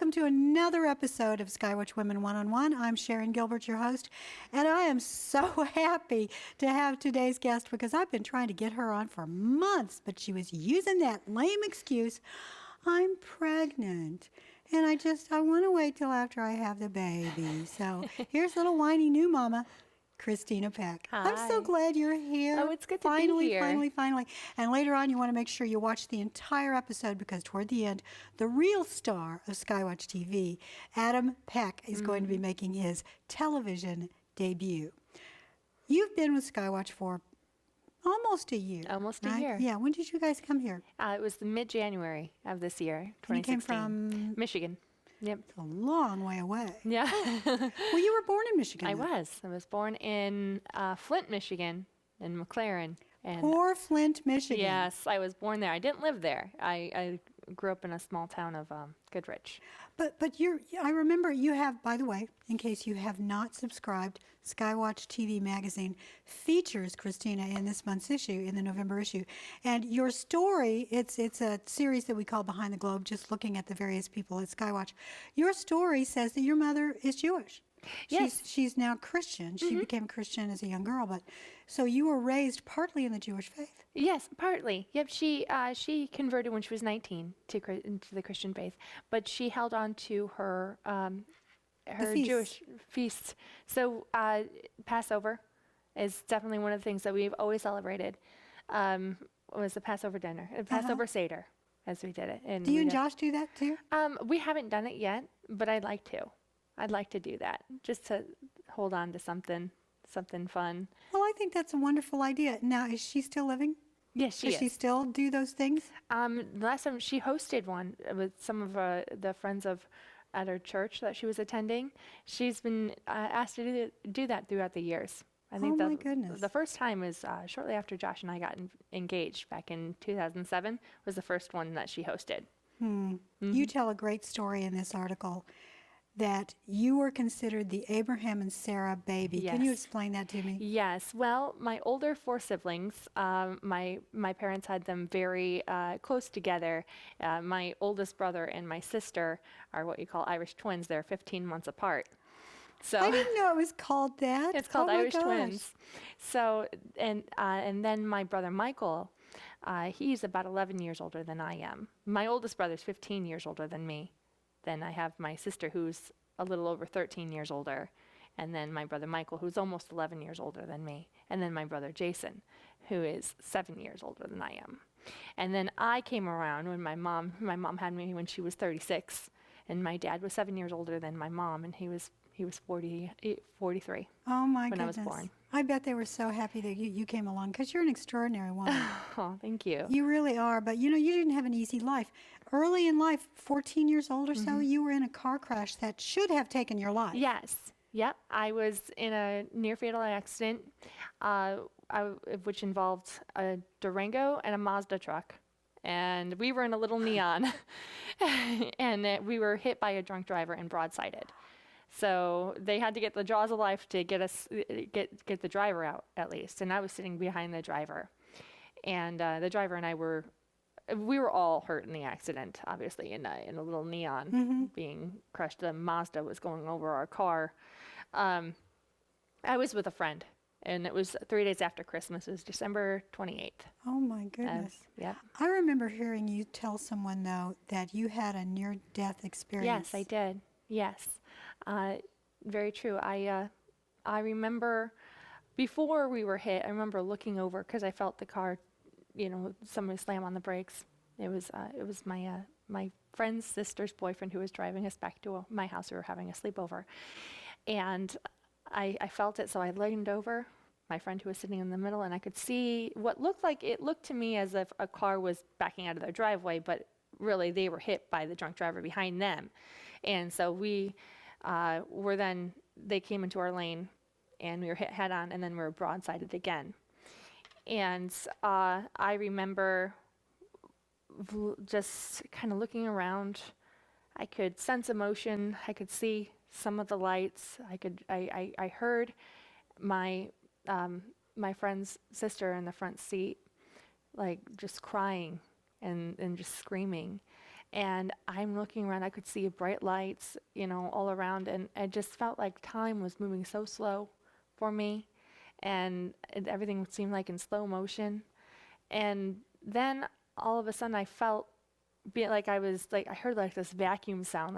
welcome to another episode of Skywatch Women One-on-One. I'm Sharon, Gilbert, your host, and I am so happy to have today's guest because I've been trying to get her on for months, but she was using that lame excuse, I'm pregnant. And I want to wait till after I have the baby. So here's little whiny new mama, Christina Peck. Hi. I'm so glad you're here. Oh, it's good to be here. Finally. And later on, you want to make sure you watch the entire episode because toward the end, the real star of Skywatch TV, Adam Peck, is going to be making his television debut. You've been with Skywatch for almost a year. Almost a right? year. Yeah. When did you guys come here? It was the mid-January of this year, 2016. And you came from Michigan. Yep. It's a long way away. Yeah. Well, you were born in Michigan. I was born in Flint, Michigan, in McLaren. And Poor Flint, Michigan. yes, I was born there. I didn't live there. I grew up in a small town of Goodrich. But I remember you have, by the way, in case you have not subscribed, Skywatch TV magazine features Christina in this month's issue, in the November issue. And your story, it's a series that we call Behind the Globe, just looking at the various people at Skywatch. Your story says that your mother is Jewish. Yes. She's now Christian. She became a Christian as a young girl, but so you were raised partly in the Jewish faith. Yes, partly. Yep, she converted when she was 19 into the Christian faith, but she held on to her Jewish feasts. So Passover is definitely one of the things that we've always celebrated. Was the Passover dinner, Passover Seder, as we did it. And do you and Josh do that too? We haven't done it yet, but I'd like to. I'd like to do that, just to hold on to something fun. Well, I think that's a wonderful idea. Now, is she still living? Yes, she is. Does she still do those things? Last time she hosted one with some of the friends at her church that she was attending. She's been asked to do that throughout the years. I think my goodness. The first time was shortly after Josh and I got engaged back in 2007 was the first one that she hosted. You tell a great story in this article that you were considered the Abraham and Sarah baby. Yes. Can you explain that to me? Yes. Well, my older four siblings, my parents had them very close together. My oldest brother and my sister are what you call Irish twins. They're 15 months apart. So I didn't know it was called that. It's called Irish gosh. twins. So and then my brother Michael, he's about 11 years older than I am. My oldest brother's 15 years older than me. Then I have my sister who's a little over 13 years older, and then my brother Michael who's almost 11 years older than me, and then my brother Jason who is 7 years older than I am. And then I came around when my mom had me when she was 36, and my dad was 7 years older than my mom, and he was 43 Oh my when goodness. I was born. I bet they were so happy that you came along because you're an extraordinary woman. Oh, thank you. You really are, but you didn't have an easy life. Early in life, 14 years old or so, you were in a car crash that should have taken your life. Yes. Yep. I was in a near fatal accident, which involved a Durango and a Mazda truck. And we were in a little Neon, and we were hit by a drunk driver and broadsided. So they had to get the jaws of life to get the driver out at least. And I was sitting behind the driver, and the driver and I were all hurt in the accident. Obviously, in a little Neon being crushed. The Mazda was going over our car. I was with a friend, and it was 3 days after Christmas. It was December 28th. Oh my goodness. Yeah. I remember hearing you tell someone though that you had a near-death experience. Yes, I did. Yes. Very true. I remember before we were hit, I remember looking over because I felt the car, somebody slam on the brakes. It was my friend's sister's boyfriend who was driving us back to my house. We were having a sleepover, and I felt it. So I leaned over my friend who was sitting in the middle, and I could see what looked to me as if a car was backing out of their driveway, but really they were hit by the drunk driver behind them. And so they came into our lane, and we were hit head on, and then we were broadsided again. And I remember just kind of looking around. I could sense emotion. I could see some of the lights. I heard my friend's sister in the front seat, like just crying and just screaming. And I'm looking around, I could see bright lights, all around, and it just felt like time was moving so slow for me, and everything seemed like in slow motion. And then all of a sudden I felt like I heard like this vacuum sound,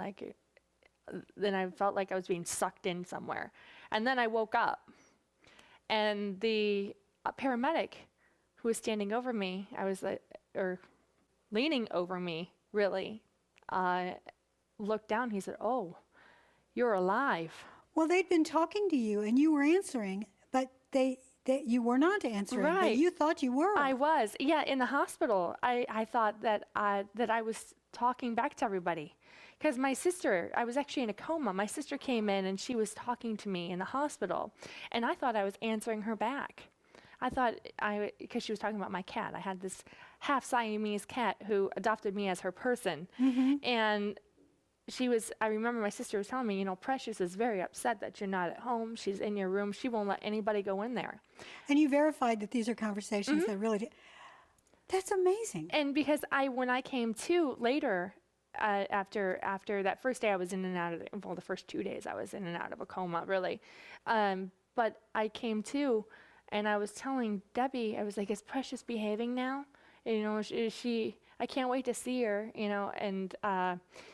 then I felt like I was being sucked in somewhere. And then I woke up, and the paramedic who was standing over me, or leaning over me, really, looked down. He said, "Oh, you're alive." Well, they'd been talking to you and you were answering, but you were not answering, but Right. you thought you were. I was, yeah, in the hospital. I thought that I was talking back to everybody, because my sister, I was actually in a coma. My sister came in and she was talking to me in the hospital, and I thought I was answering her back. I thought because she was talking about my cat. I had this half Siamese cat who adopted me as her person, and I remember my sister was telling me, Precious is very upset that you're not at home. She's in your room. She won't let anybody go in there. And you verified that these are conversations that really that's amazing. And because when I came to later, after that first day, I was in and out of the first 2 days I was in and out of a coma, really. But I came to, and I was telling Debbie, I was like, "Is Precious behaving now? Is she? I can't wait to see her, and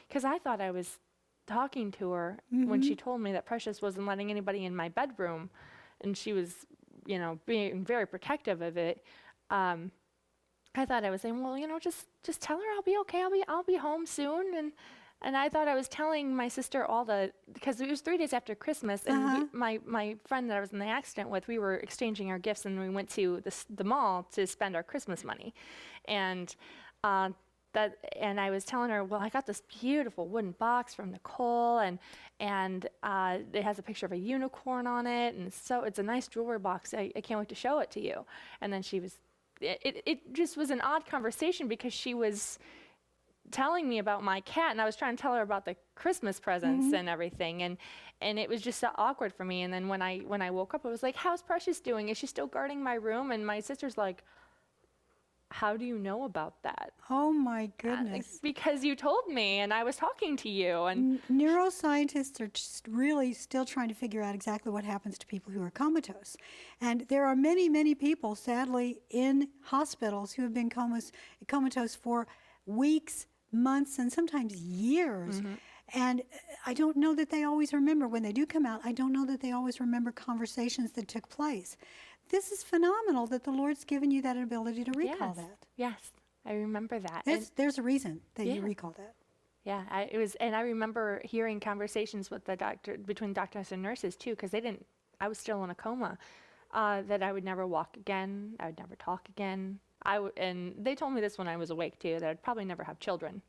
because I thought I was talking to her when she told me that Precious wasn't letting anybody in my bedroom, and she was, being very protective of it. I thought I was saying, well, just tell her I'll be okay. I'll be home soon, and I thought I was telling my sister because it was 3 days after Christmas, and my friend that I was in the accident with, we were exchanging our gifts, and we went to the mall to spend our Christmas money, and I was telling her, well, I got this beautiful wooden box from Nicole, and it has a picture of a unicorn on it, and so it's a nice jewelry box. I can't wait to show it to you. And then it just was an odd conversation, because she was telling me about my cat, and I was trying to tell her about the Christmas presents and everything, and it was just so awkward for me. And then when I woke up, I was like, "How's Precious doing? Is she still guarding my room?" And my sister's like, "How do you know about that?" Oh my goodness. Because you told me, and I was talking to you. And neuroscientists are just really still trying to figure out exactly what happens to people who are comatose. And there are many, many people, sadly, in hospitals who have been comatose for weeks, months, and sometimes years. And I don't know that they always remember. When they do come out, I don't know that they always remember conversations that took place. This is phenomenal that the Lord's given you that ability to recall that. Yes, I remember that. There's a reason that you recall that. Yeah, and I remember hearing conversations with between doctors and nurses too, because I was still in a coma, that I would never walk again, I would never talk again. And they told me this when I was awake too, that I'd probably never have children.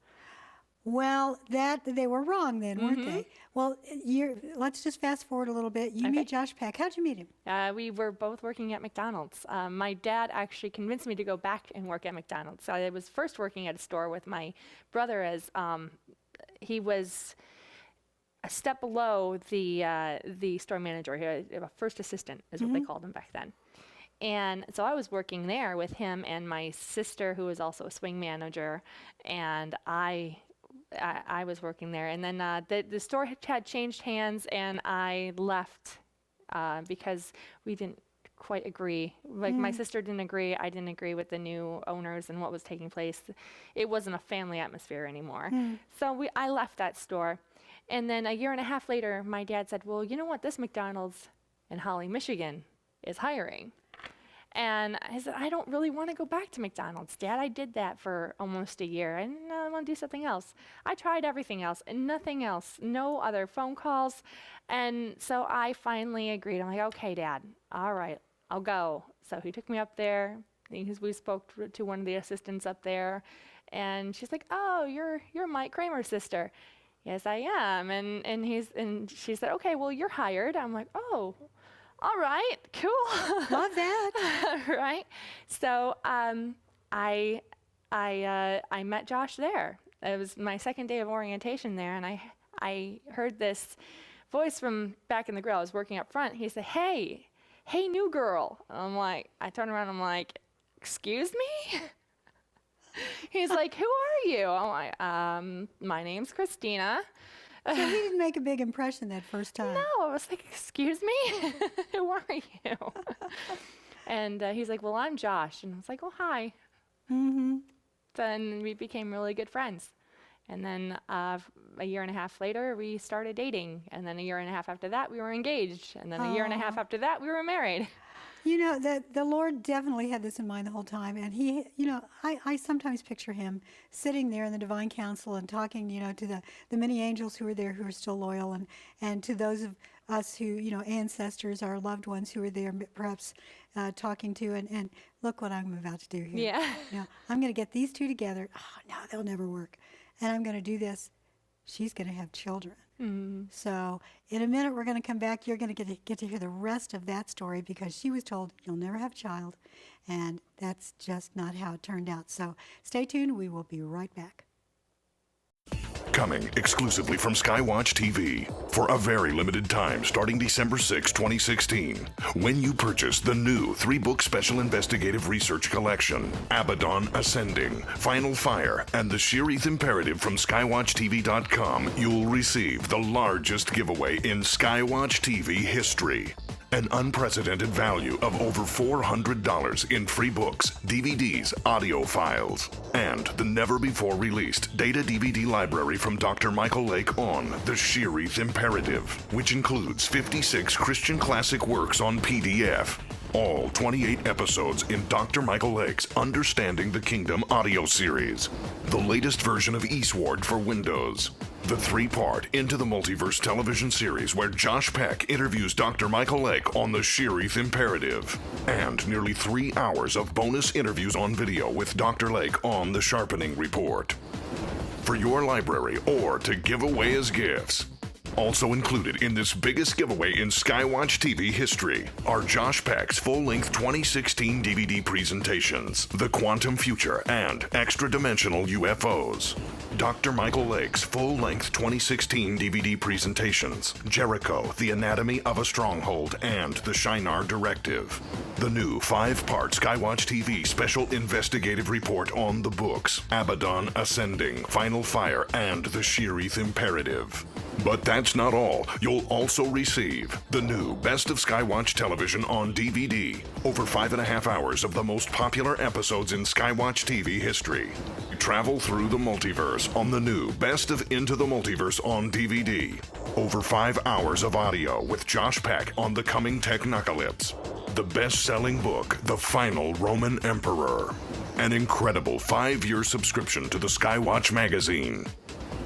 Well, they were wrong then, weren't they? Well, let's just fast forward a little bit. You meet Josh Peck. How'd you meet him? We were both working at McDonald's. My dad actually convinced me to go back and work at McDonald's. I was first working at a store with my brother, as he was a step below the store manager. A first assistant is what they called him back then. And so I was working there with him and my sister, who was also a swing manager, and I was working there. And then the store had changed hands, and I left because we didn't quite agree. Like my sister didn't agree, I didn't agree with the new owners and what was taking place. It wasn't a family atmosphere anymore. So I left that store. And then a year and a half later, my dad said, "Well, you know what? This McDonald's in Holly, Michigan is hiring." And I said, "I don't really want to go back to McDonald's, Dad. I did that for almost a year, and I want to do something else." I tried everything else and nothing else, no other phone calls. And so I finally agreed. I'm like, "Okay, Dad, all right, I'll go." So he took me up there. We spoke to one of the assistants up there, and she's like, "Oh, you're Mike Kramer's sister." "Yes, I am." And she said, "Okay, well, you're hired." I'm like, "Oh, all right, cool." Love that. Right. So I met Josh there. It was my second day of orientation there, and I heard this voice from back in the grill. I was working up front. He said, hey, new girl." I turned around, I'm like, "Excuse me?" He's like, who are you? I'm like, my name's Christina. So he didn't make a big impression that first time. No, I was like, excuse me? Who are you? And he's like, well, I'm Josh. And I was like, well, hi. Mm-hmm. Then we became really good friends. And then a year and a half later, we started dating. And then a year and a half after that, we were engaged. And then a year and a half after that, we were married. You know, the Lord definitely had this in mind the whole time. And he, you know, I sometimes picture him sitting there in the divine council and talking, you know, to the many angels who are there who are still loyal, and to those of us who, you know, ancestors, our loved ones who are there perhaps talking to, and look what I'm about to do here. Yeah. You know, I'm going to get these two together. Oh, no, they'll never work. And I'm going to do this. She's going to have children. Mm-hmm. So in a minute, we're going to come back. You're going to get to hear the rest of that story because she was told, you'll never have a child. And that's just not how it turned out. So stay tuned. We will be right back. Coming exclusively from Skywatch TV for a very limited time starting December 6, 2016. When you purchase the new 3-book special investigative research collection, Abaddon Ascending, Final Fire, and the Sheereth Imperative from SkywatchTV.com, you'll receive the largest giveaway in Skywatch TV history. An unprecedented value of over $400 in free books, DVDs, audio files, and the never-before-released data DVD library from Dr. Michael Lake on the Sheereth Imperative, which includes 56 Christian classic works on PDF. All 28 episodes in Dr. Michael Lake's Understanding the Kingdom audio series. The latest version of Eastward for Windows. The 3-part Into the Multiverse television series where Josh Peck interviews Dr. Michael Lake on the Sheereth Imperative. And nearly 3 hours of bonus interviews on video with Dr. Lake on the Sharpening Report. For your library or to give away as gifts. Also included in this biggest giveaway in Skywatch TV history are Josh Peck's full-length 2016 DVD presentations, The Quantum Future and Extra Dimensional UFOs. Dr. Michael Lake's full-length 2016 DVD presentations, Jericho, The Anatomy of a Stronghold, and The Shinar Directive. The new 5-part Skywatch TV special investigative report on the books, Abaddon Ascending, Final Fire, and The Sheereth Imperative. But that's not all. You'll also receive the new Best of Skywatch Television on DVD. Over 5.5 hours of the most popular episodes in Skywatch TV history. Travel through the multiverse on the new Best of Into the Multiverse on DVD. Over 5 hours of audio with Josh Peck on the coming Technocalypse. The best-selling book, The Final Roman Emperor. An incredible 5-year subscription to the Skywatch magazine.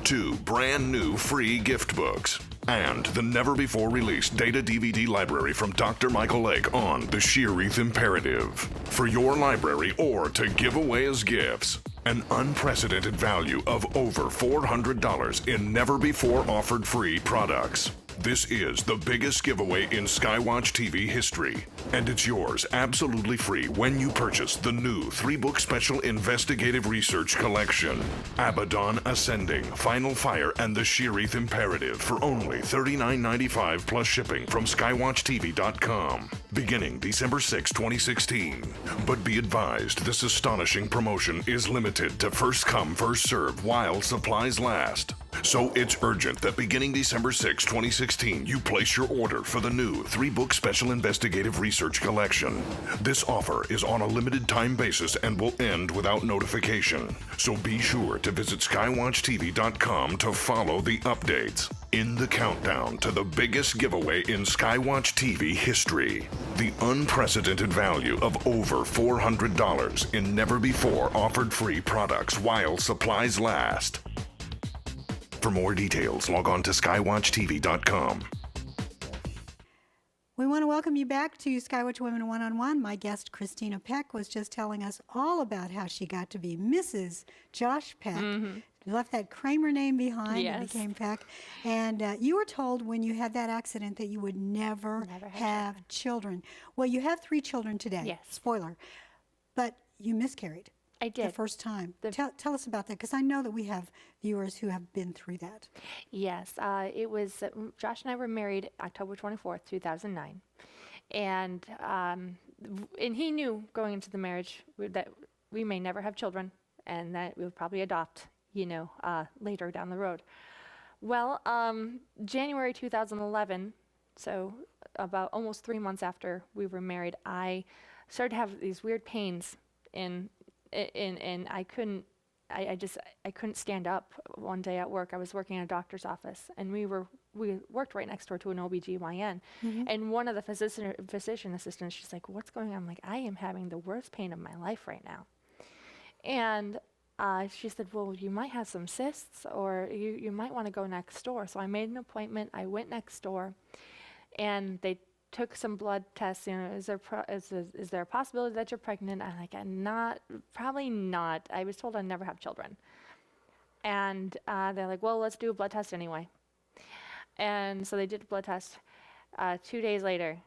2 brand new free gift books, and the never-before-released data DVD library from Dr. Michael Lake on the Sheereth Imperative. For your library or to give away as gifts, an unprecedented value of over $400 in never-before-offered free products. This is the biggest giveaway in Skywatch TV history, and it's yours absolutely free when you purchase the new 3-book special investigative research collection, Abaddon Ascending, Final Fire, and the Sheereth Imperative for only $39.95 plus shipping from SkywatchTV.com, beginning December 6, 2016. But be advised, this astonishing promotion is limited to first come, first serve while supplies last. So it's urgent that beginning December 6, 2016, you place your order for the new 3-book special investigative research collection. This offer is on a limited time basis and will end without notification. So be sure to visit SkywatchTV.com to follow the updates. In the countdown to the biggest giveaway in Skywatch TV history, the unprecedented value of over $400 in never-before-offered free products while supplies last. For more details, log on to skywatchtv.com. We want to welcome you back to Skywatch Women One-on-One. My guest, Christina Peck, was just telling us all about how she got to be Mrs. Josh Peck. Mm-hmm. Left that Kramer name behind and became Peck. And you were told when you had that accident that you would never have children. Well, you have 3 children today. Yes. Spoiler. But you miscarried. I did. The first time. Tell us about that, because I know that we have viewers who have been through that. Yes. It was, Josh and I were married October 24th, 2009. And he knew going into the marriage that we may never have children. and that we would probably adopt, later down the road. Well, January 2011, so about almost 3 months after we were married, I started to have these weird pains and I couldn't stand up. One day at work, I was working in a doctor's office, and we worked right next door to an OBGYN. And one of the physician assistants, she's like, "What's going on?" I'm like, "I am having the worst pain of my life right now." And she said, "Well, you might have some cysts, or you might want to go next door." So I made an appointment. I went next door, and they took some blood tests. Is there a possibility that you're pregnant? I'm like, probably not. I was told I'd never have children. And they're like, "Well, let's do a blood test anyway." And so they did a blood test. 2 days later,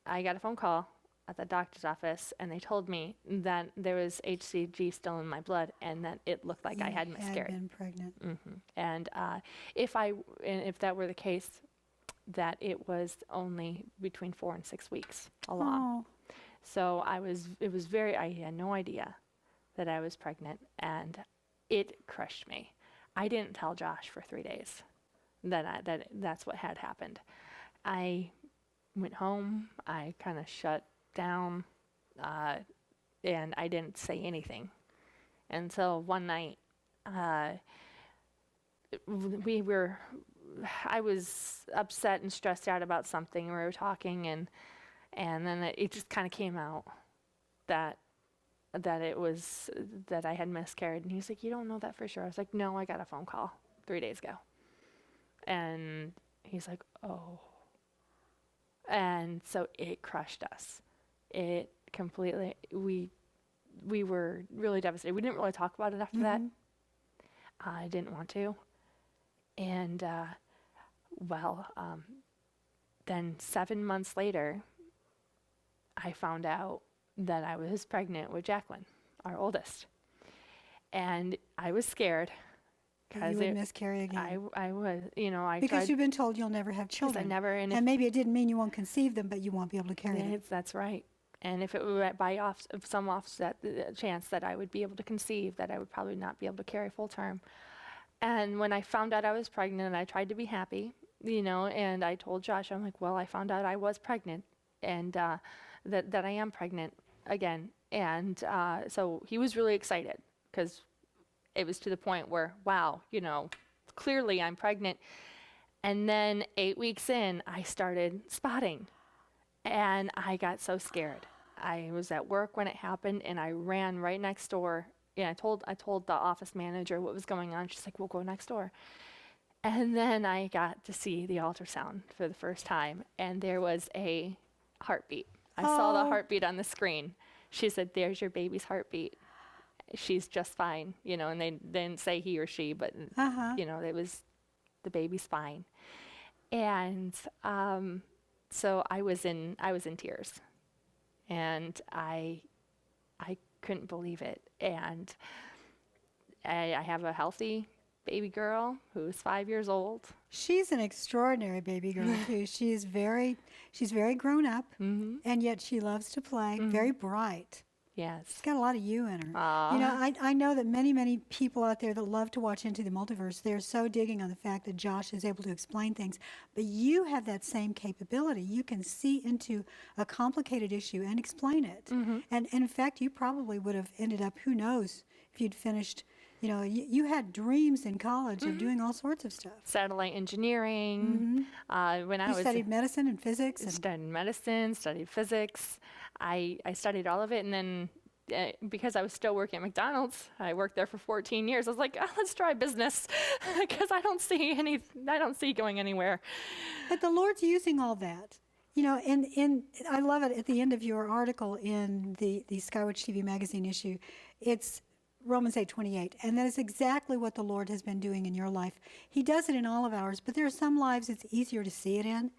I got a phone call at the doctor's office, and they told me that there was HCG still in my blood, and that it looked like I had miscarried. Been pregnant. And if that were the case, that it was only between 4 and 6 weeks along. Oh. So I had no idea that I was pregnant, and it crushed me. I didn't tell Josh for 3 days that's what had happened. I went home, I kind of shut down, and I didn't say anything until one night. I was upset and stressed out about something. We were talking, and then it just kind of came out that I had miscarried. And he's like, "You don't know that for sure?" I was like, "No, I got a phone call 3 days ago." And he's like, "Oh." And so it crushed us. It completely, we were really devastated. We didn't really talk about it after that. I didn't want to. And, then 7 months later, I found out that I was pregnant with Jacqueline, our oldest. And I was scared. You would miscarry again. I was, because you've been told you'll never have children. And maybe it didn't mean you won't conceive them, but you won't be able to carry them. That's right. And if it were by some offset chance that I would be able to conceive, that I would probably not be able to carry full term. And when I found out I was pregnant, I tried to be happy, and I told Josh, I'm like, "Well, I found out I was pregnant, and that I am pregnant again." And so he was really excited, because it was to the point where, wow, clearly I'm pregnant. And then 8 weeks in, I started spotting, and I got so scared. I was at work when it happened, and I ran right next door. Yeah, I told the office manager what was going on. She's like, "We'll go next door." And then I got to see the ultrasound for the first time, and there was a heartbeat. I saw the heartbeat on the screen. She said, "There's your baby's heartbeat. She's just fine," and they didn't say he or she, but it was, the baby's fine. And so I was in tears, and I couldn't believe it. And I have a healthy baby girl who's 5 years old. She's an extraordinary baby girl too. She's very grown up, and yet she loves to play. Very bright. Yes. She's got a lot of you in her. I know that many people out there that love to watch Into the Multiverse, they're so digging on the fact that Josh is able to explain things. But you have that same capability. You can see into a complicated issue and explain it. And in fact, you probably would have ended up, who knows, if you'd finished, you had dreams in college of doing all sorts of stuff. Satellite engineering. You studied medicine and physics. Studied medicine, studied physics. I studied all of it, and then because I was still working at McDonald's, I worked there for 14 years. I was like, let's try business, because I don't see going anywhere. But the Lord's using all that. And I love it at the end of your article in the Skywatch TV magazine issue. It's Romans 8:28, and that is exactly what the Lord has been doing in your life. He does it in all of ours, but there are some lives it's easier to see it in.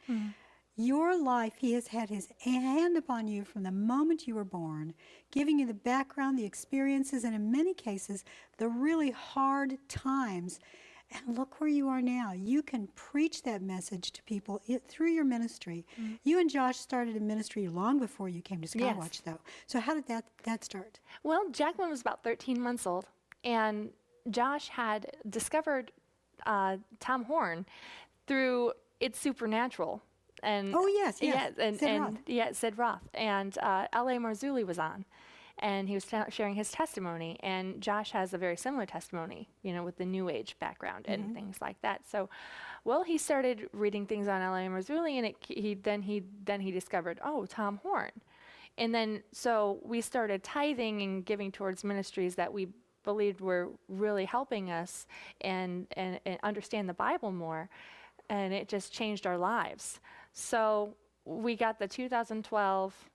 Your life, he has had his hand upon you from the moment you were born, giving you the background, the experiences, and in many cases, the really hard times. And look where you are now. You can preach that message to people through your ministry. You and Josh started a ministry long before you came to Skywatch, though. So how did that start? Well, Jacqueline was about 13 months old, And Josh had discovered Tom Horn through It's Supernatural. And Oh, yes. Sid Roth. And L.A. Marzulli was on. And he was sharing his testimony. And Josh has a very similar testimony, with the New Age background and things like that. So, he started reading things on L.A. Marzulli, and he discovered, Tom Horn. And then, so we started tithing and giving towards ministries that we believed were really helping us and understand the Bible more. And it just changed our lives. So we got the 2012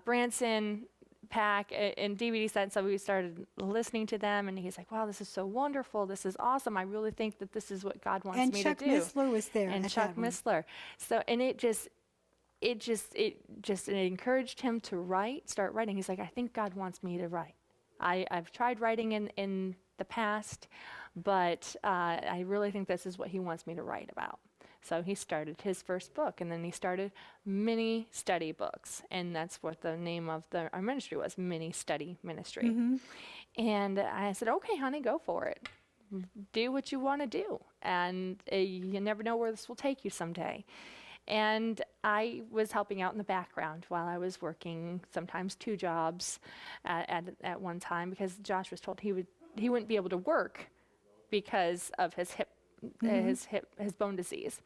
Branson pack and DVD set, so we started listening to them, and he's like, wow, this is so wonderful, this is awesome, I really think that this is what God wants me to do. And Chuck Missler was there. And Chuck Missler. So, and it encouraged him to start writing. He's like, I think God wants me to write. I've tried writing in the past, but I really think this is what he wants me to write about. So he started his first book, and then he started mini study books, and that's what the name of our ministry was, Mini Study Ministry. And I said, okay, honey, go for it. Do what you want to do, and you never know where this will take you someday. And I was helping out in the background while I was working, sometimes 2 jobs at one time, because Josh was told he wouldn't be able to work because of his hip. His bone disease.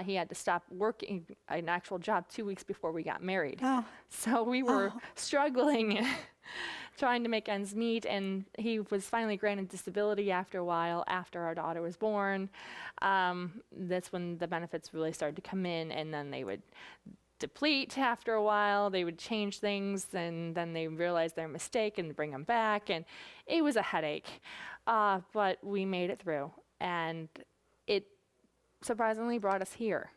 He had to stop working an actual job 2 weeks before we got married. So we were struggling, trying to make ends meet, and he was finally granted disability after a while, after our daughter was born. That's when the benefits really started to come in, and then they would deplete after a while. They would change things, and then they realized their mistake and bring them back, and it was a headache. But we made it through. And it surprisingly brought us here.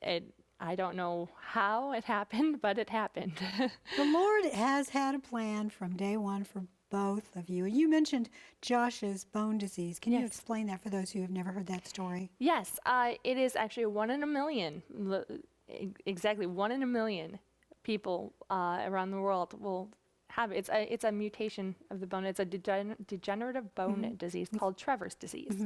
I don't know how it happened, but it happened. The Lord has had a plan from day one for both of you. You mentioned Josh's bone disease. Can you explain that for those who have never heard that story? Yes, it is actually 1 in a million. Exactly 1 in a million people around the world will have it. It's a mutation of the bone. It's a degenerative bone disease called Trevor's disease.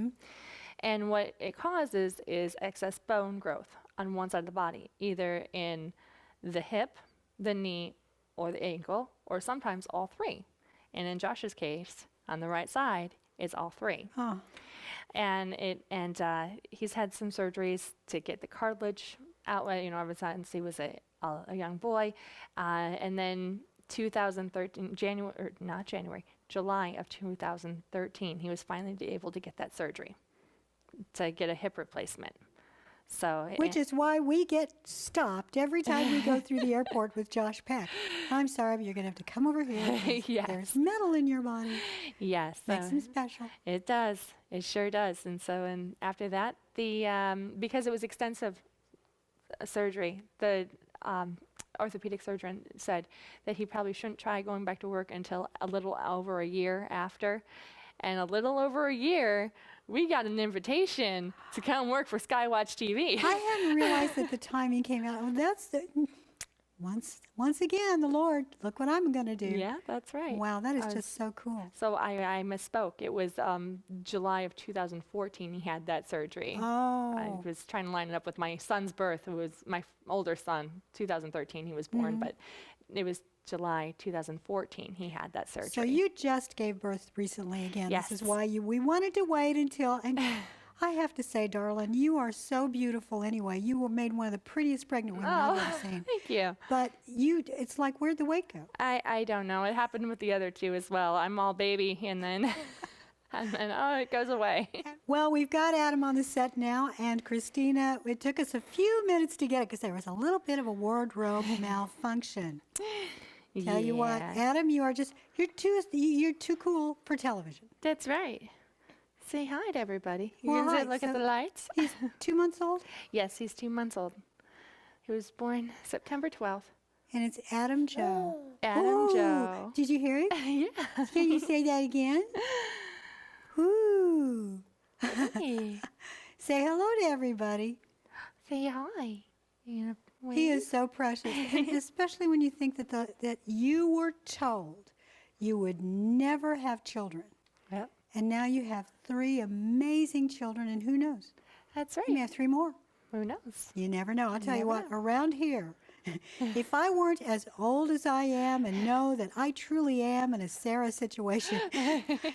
And what it causes is excess bone growth on one side of the body, either in the hip, the knee, or the ankle, or sometimes all 3. And in Josh's case, on the right side, it's all 3. And he's had some surgeries to get the cartilage out. Ever since he was a young boy, and then July of 2013, he was finally able to get that surgery to get a hip replacement. So, which is why we get stopped every time we go through the airport with Josh Peck. I'm sorry, but you're going to have to come over here. Yes. There's metal in your body. Yes. Makes him special. It does. It sure does. And so, and after that, because it was extensive surgery, the orthopedic surgeon said that he probably shouldn't try going back to work until a little over a year after. And a little over a year, we got an invitation to come work for Skywatch TV. I hadn't realized that the timing came out. Well, that's once again, the Lord, look what I'm going to do. Yeah, that's right. Wow, that is just so cool. So I misspoke. It was July of 2014 he had that surgery. Oh. I was trying to line it up with my son's birth, who was my older son. 2013 he was born, but it was July 2014 he had that surgery. So you just gave birth recently again. Yes. This is why we wanted to wait until, and I have to say, darling, you are so beautiful anyway. You were made one of the prettiest pregnant women I've ever seen. Thank you. But it's like, where'd the weight go? I don't know. It happened with the other 2 as well. I'm all baby, and then it goes away. Well, we've got Adam on the set now, and Christina, it took us a few minutes to get it because there was a little bit of a wardrobe malfunction. Tell you what, Adam, you're too cool for television. That's right. Say hi to everybody. You Well, can hi. look at the lights. He's 2 months old, Yes, he's 2 months old. He was born September 12th. and it's Adam Joe. Adam Ooh, Joe. Did you hear it? Yeah. Can you say that again? Ooh. Hey. Say hello to everybody. Say hi. He is so precious, and especially when you think that you were told you would never have children. And now you have 3 amazing children, and who knows? That's You may right. have 3 more. Who knows? You never know. I'll tell you never what, around here, if I weren't as old as I am and know that I truly am in a Sarah situation,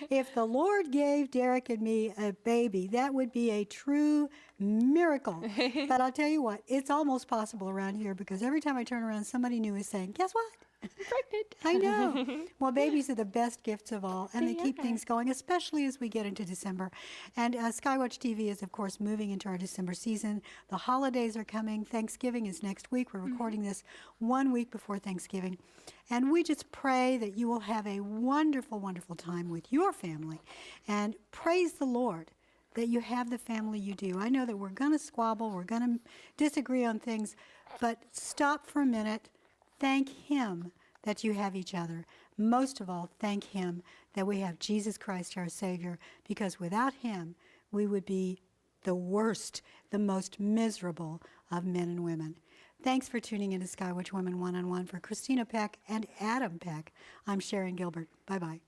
if the Lord gave Derek and me a baby, that would be a true miracle. But I'll tell you what, it's almost possible around here because every time I turn around, somebody new is saying, guess what? Pregnant. I know. Well, babies are the best gifts of all, and they keep are. things going, especially as we get into December. And Skywatch TV is, of course, moving into our December season. The holidays are coming. Thanksgiving is next week. We're recording this 1 week before Thanksgiving. And we just pray that you will have a wonderful, wonderful time with your family. And praise the Lord that you have the family you do. I know that we're going to squabble, we're going to disagree on things, but stop for a minute. Thank Him that you have each other. Most of all, thank Him that we have Jesus Christ, our Savior, because without Him, we would be the worst, the most miserable of men and women. Thanks for tuning in to Skywatch Women One-on-One. For Christina Peck and Adam Peck, I'm Sharon Gilbert. Bye-bye.